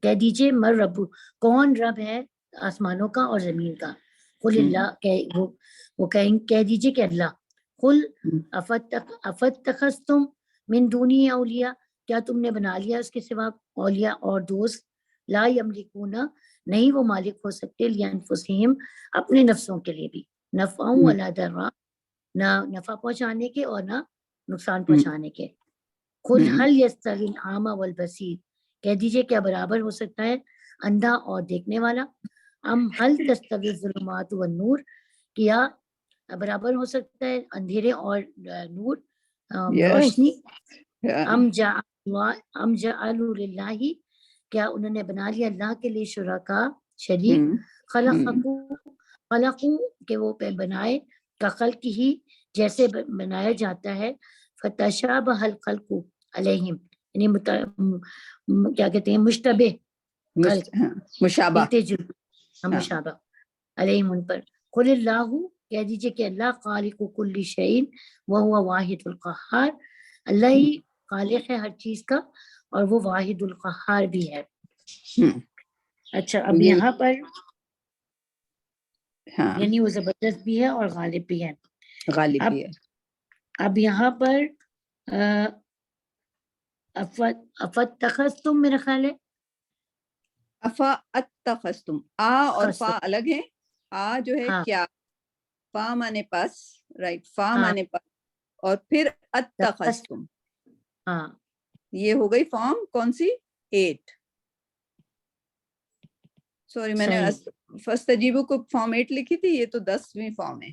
کہہ دیجئے من رب، کون رب ہے آسمانوں کا اور زمین کا. قل اللہ، وہ کہہ دیجئے کہ اللہ. قل افتخذتم من دونی اولیاء، کیا تم نے بنا لیا اس کے سوا اولیاء اور دوست. لا یملکون، نہیں وہ مالک ہو سکتے، لانفسہم اپنے نفسوں کے لیے بھی، نفعا ولا ضرا، نہ نفع پہنچانے کے اور نہ نقصان پہنچانے کے. خود حل یستوی الاعمی والبصیر، کہہ دیجئے کیا برابر ہو سکتا ہے اندھا اور دیکھنے والا. ام حل تستوی الظلمات والنور، کیا برابر ہو سکتا ہے اندھیرے اور نور، روشنی. ام جعلوا للہ، کیا انہوں نے بنا لیا اللہ کے لیے شرکا، شریک. خلقو کہ وہ بنائے، کا خلق ہی جیسے بنایا جاتا ہے. فتشابہ الخلق علیہم، یعنی کیا کہتے ہیں مشتبہ، مشابہ، مشابہ علیہم ان پر. قل اللہ، کہہ دیجئے کہ اللہ خالق کل شیء وہو واحد القہار، اللہ ہی خالق ہے ہر چیز کا اور وہ واحد القہار بھی ہے. اچھا اب یہاں پر یعنی وہ زبردست بھی ہے اور غالب بھی ہے. غالب بھی ہے. اب یہاں پر افاتخذتم، میرا خیال ہے افاتخذتم، آ اور فا الگ ہیں. آ جو ہے کیا، فا مانے پاس، رائٹ، فا مانے پاس، اور پھر اتخذتم، ہاں یہ ہو گئی فارم کون سی، 8. سوری میں نے فاستجیبوا کو فارم 8 لکھی تھی، یہ تو 10ویں فارم ہے.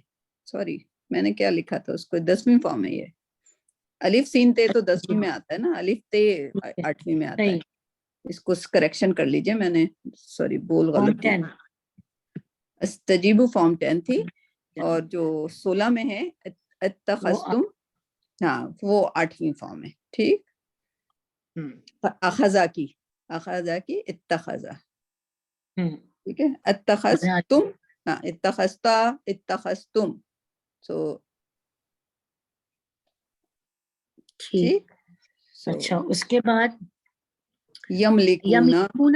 سوری میں نے کیا لکھا تھا اس کو، 10ویں فارم ہے. یہ الف سین تے تو 10ویں میں آتا ہے نا، الف تے 8ویں میں آتا ہے. اس کو کریکشن کر لیجئے، میں نے سوری بول غلط کی. استجیبوا فارم 10 تھی، اور جو 16 میں ہے اتخذتم، ہاں وہ 8ویں فارم ہے. ٹھیک. اخذا کی اتخذا، ٹھیک ہے. اتخذتم، ہاں اتخذتا، اتخذتم. سو ٹھیک. اچھا اس کے بعد یملکون،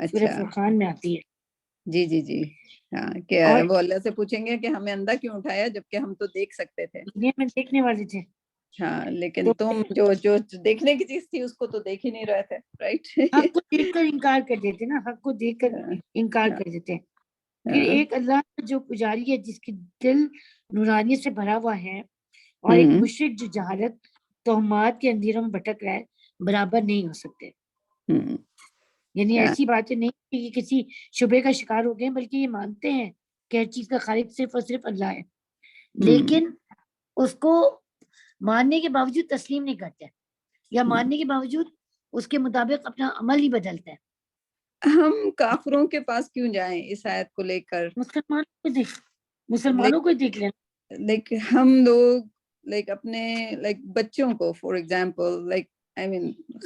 سورہ اچھا فرقان میں آتی ہے. جی جی جی ہاں کہ اور وہ اللہ سے پوچھیں گے کہ ہمیں اندھا کیوں اٹھایا جبکہ ہم تو دیکھ سکتے تھے. دنیا میں دیکھنے والے تھے ہاں لیکن تو تم جو دیکھنے کی چیز تھی اس کو تو دیکھ ہی نہیں رہے تھے. رائٹ. حق کو دیکھ کر انکار کر دیتے نا, حق کو دیکھ کر انکار کر دیتے ہیں. پھر ایک اللہ کا جو پجاری ہے جس کی دل نورانیت سے بھرا ہوا ہے, اور ایک مشرک جو جہالت توہمات کے اندھیروں میں بھٹک رہا ہے, برابر نہیں ہو سکتے. یعنی ایسی باتیں نہیں کہ یہ کسی شبے کا شکار ہو گئے, بلکہ یہ مانتے ہیں کہ ہر چیز کا خالق صرف اور صرف اللہ ہے, لیکن اس کو ماننے کے باوجود تسلیم نہیں کرتے, یا ماننے کے باوجود اس کے مطابق اپنا عمل ہی بدلتا ہے. ہم کافروں کے پاس کیوں جائیں اس آیت کو لے کر؟ مسلمانوں کو دیکھ لینا. لائک ہم لوگ لائک اپنے لائک بچوں کو فار ایگزامپل لائک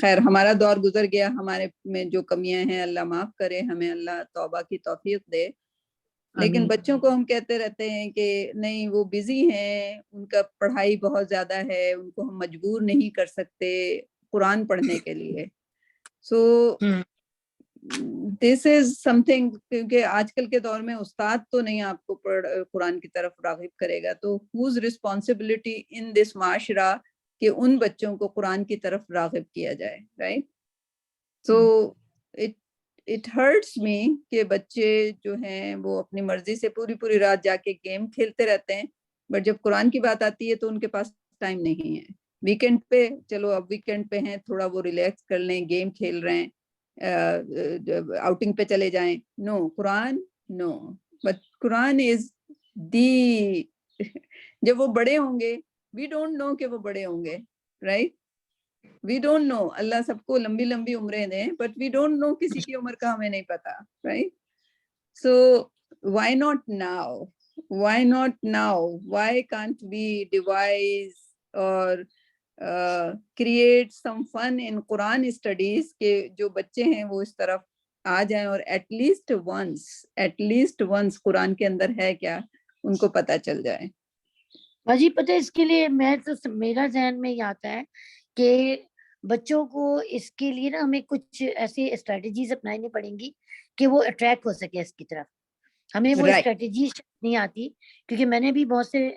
خیر ہمارا دور گزر گیا, ہمارے میں جو کمیاں ہیں اللہ معاف کرے, ہمیں اللہ توبہ کی توفیق دے. لیکن بچوں کو ہم کہتے رہتے ہیں کہ نہیں وہ بزی ہیں, ان کا پڑھائی بہت زیادہ ہے, ان کو ہم مجبور نہیں کر سکتے قرآن پڑھنے کے لیے. سو دس از سم تھنگ, کیونکہ آج کل کے دور میں استاد تو نہیں آپ کو قرآن کی طرف راغب کرے گا, تو ہوز ریسپانسبلٹی ان دس معاشرہ کہ ان بچوں کو قرآن کی طرف راغب کیا جائے. رائٹ. سو اٹ ہرٹس می کہ بچے جو ہیں وہ اپنی مرضی سے پوری رات جا کے گیم کھیلتے رہتے ہیں, بٹ جب قرآن کی بات آتی ہے تو ان کے پاس ٹائم نہیں ہے. ویکینڈ پہ چلو اب ویکینڈ پہ ہیں, تھوڑا وہ ریلیکس کر لیں, گیم کھیل رہے ہیں, آؤٹنگ پہ چلے جائیں. نو قرآن, نو. بٹ قرآن از دی جب وہ بڑے ہوں گے, وی ڈونٹ نو کہ وہ بڑے ہوں گے. رائٹ. وی ڈونٹ نو, اللہ سب کو لمبی لمبی عمریں دیں, بٹ وی ڈونٹ نو, کسی کی عمر کا ہمیں نہیں پتا. Right. So why not now, why not now, why can't we devise اور create some fun in Quran studies کہ جو بچے ہیں وہ اس طرف آ جائیں اور ایٹ لیسٹ ونس قرآن کے اندر ہے کیا ان کو پتہ چل جائے. باجی پتہ ہے اس کے لیے میں تو میرا ذہن میں یہ آتا ہے کہ بچوں کو اس کے لیے نا ہمیں کچھ ایسی اسٹریٹجیز اپنانی پڑیں گی کہ وہ اٹریکٹ ہو سکے اس کی طرف. ہمیں وہ اسٹریٹجیز نہیں آتی, کیونکہ میں نے بھی بہت سے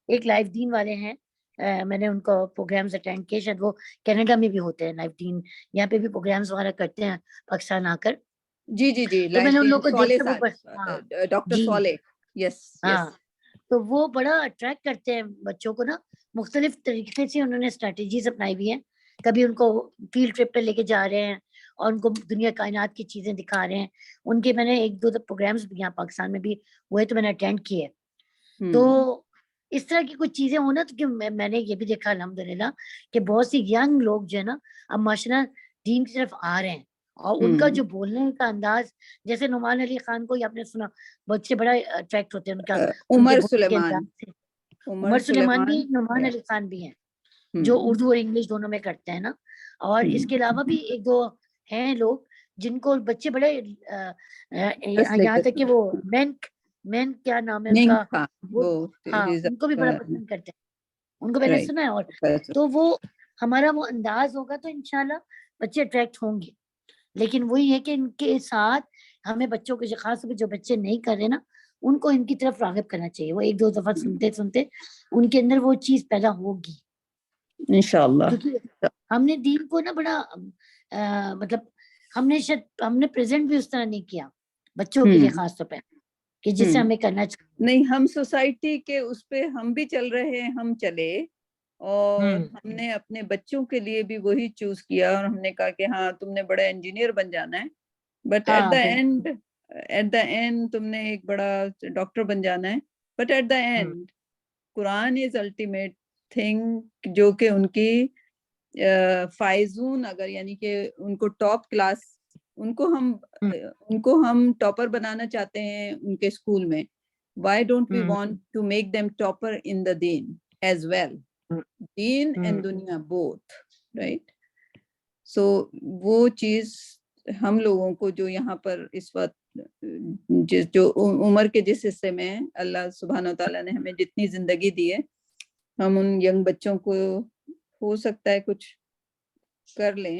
ایک لائف دین والے ہیں, میں نے ان کو پروگرامز اٹینڈ کیے, شاید وہ کینیڈا میں بھی ہوتے ہیں لائف دین, یہاں پہ بھی پروگرامز وغیرہ کرتے ہیں پاکستان آ کر. جی تو میں نے ان لوگوں کو دیکھا, ڈاکٹر صالح, یس ہاں, تو وہ بڑا اٹریکٹ کرتے ہیں بچوں کو نا, مختلف طریقے سے انہوں نے اسٹریٹجیز اپنائی ہوئی ہیں. کبھی ان کو فیلڈ ٹرپ پہ لے کے جا رہے ہیں اور ان کو دنیا کائنات کی چیزیں دکھا رہے ہیں. ان کے میں نے 1-2 پروگرامز بھی یہاں پاکستان میں بھی ہوئے تو میں نے اٹینڈ کیے. تو اس طرح کی کچھ چیزیں ہونا, تو کہ میں نے یہ بھی دیکھا الحمدللہ کہ بہت سی ینگ لوگ جو ہے نا اب ماشاءاللہ دین کی طرف آ رہے ہیں, اور ان کا جو بولنے کا انداز, جیسے نعمان علی خان کو آپ نے سنا, بچے بڑا اٹریکٹ ہوتے ہیں ان کا عمر سلیمان, عمر سلیمان بھی, نعمان علی خان بھی ہیں جو اردو اور انگلش دونوں میں کرتے ہیں نا. اور اس کے علاوہ بھی 1-2 ہیں لوگ جن کو بچے بڑے یہاں تک کہ وہ مین کیا نام ہے ان کا, ہاں ان کو بھی بڑا پسند کرتے ہیں, ان کو میں نے سنا ہے. اور تو وہ ہمارا وہ انداز ہوگا تو انشاءاللہ بچے اٹریکٹ ہوں گے. لیکن وہی ہے کہ ان کے ساتھ ہمیں بچوں کے, خاص طور پہ جو بچے نہیں کر رہے نا, ان کو ان کی طرف راغب کرنا چاہیے. وہ 1-2 دفعہ سنتے ان کے اندر وہ چیز پیدا ہوگی انشاءاللہ. کیونکہ ہم نے دین کو نا بڑا مطلب ہم نے پریزنٹ بھی اس طرح نہیں کیا بچوں کے لیے خاص طور پہ کہ جس سے ہمیں کرنا چاہیے. نہیں, ہم سوسائٹی کے اس پہ ہم بھی چل رہے ہیں, ہم چلے, اور ہم نے اپنے بچوں کے لیے بھی وہی چوز کیا, اور ہم نے کہا کہ ہاں تم نے بڑا انجینئر بن جانا ہے, بٹ ایٹ دا اینڈ تم نے ایک بڑا ڈاکٹر بن جانا ہے, but at the end Quran is ultimate thing, جو کہ ان کی فائزون, اگر یعنی کہ ان کو ٹاپ کلاس, ان کو ہم ٹاپر بنانا چاہتے ہیں ان کے اسکول میں. Why don't we want to make them topper in the deen as well? Deen and dunya both, right? So وہ چیز ہم لوگوں کو جو یہاں پر اس وقت جو عمر کے جس حصے میں اللہ سبحانہ وتعالیٰ نے ہمیں جتنی زندگی دی ہے, ہم ان ینگ بچوں کو ہو سکتا ہے کچھ کر لیں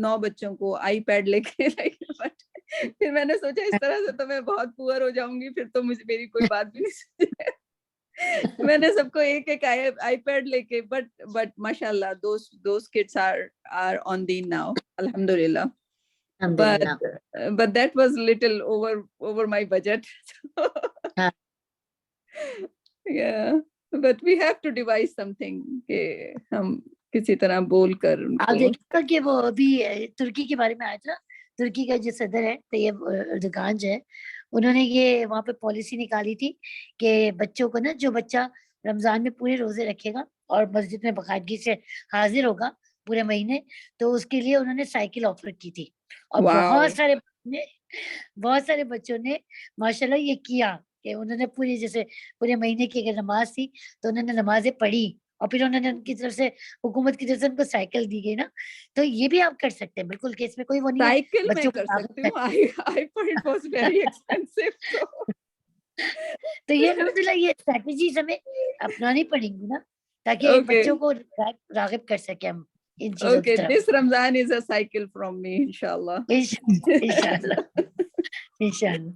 9 بچوں کو آئی پیڈ لے کے بٹ پھر میں نے سوچا اس طرح سے تو میں بہت پور ہو جاؤں گی, پھر تو مجھے میری کوئی بات بھی نہیں سنی. میں نے سب کو ایک ایک آئی پیڈ لے کے, بٹ ماشاء اللہ دوز کڈس آر آن دین ناؤ الحمدللہ. الحمدللہ. But that was little over my budget. ہاں. Yeah, but we have to devise something کہ ہم کسی طرح بول کر ان آپ کو. دیکھا کہ وہ ابھی ترکی کے بارے میں آیا تھا, ترکی کا جو صدر ہے طیب اردگان جو ہے, انہوں نے یہ وہاں پہ پالیسی نکالی تھی کہ بچوں کو نا, جو بچہ رمضان میں پورے روزے رکھے گا اور مسجد میں باقاعدگی سے حاضر ہوگا پورے مہینے, تو اس کے لیے انہوں نے سائیکل آفر کی تھی. اور بہت سارے بچوں نے ماشاءاللہ یہ کیا کہ انہوں نے پورے مہینے کی اگر نماز تھی تو انہوں نے نمازیں پڑھی, اور پھر انہوں نے ان کی طرف سے, حکومت کی طرف سے ان کو سائیکل دی گئی نا. تو یہ بھی آپ کر سکتے ہیں بالکل, کہ اس میں کوئی وہ نہیں ہے. سائیکل میں بچوں کو کر سکتی ہوں, I thought it was very expensive. تو یہ الحمدللہ یہ اسٹریٹجیز ہمیں اپنانی پڑیں گی نا, تاکہ بچوں کو راغب کر سکیں ہم ان چیزوں کی Okay, طرف. this Ramzan is a cycle from me, inshallah. انشاءاللہ انشاءاللہ.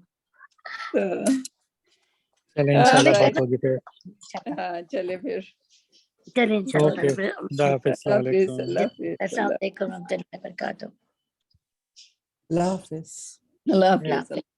چلیں انشاءاللہ بات ہوگی پھر. ہاں چلے پھر. چلیں انشاءاللہ. اوکے, خدا حافظ, السلام علیکم. السلام علیکم ورحمۃ اللہ وبرکاتہ. اللہ حافظ. اللہ اللہ حافظ.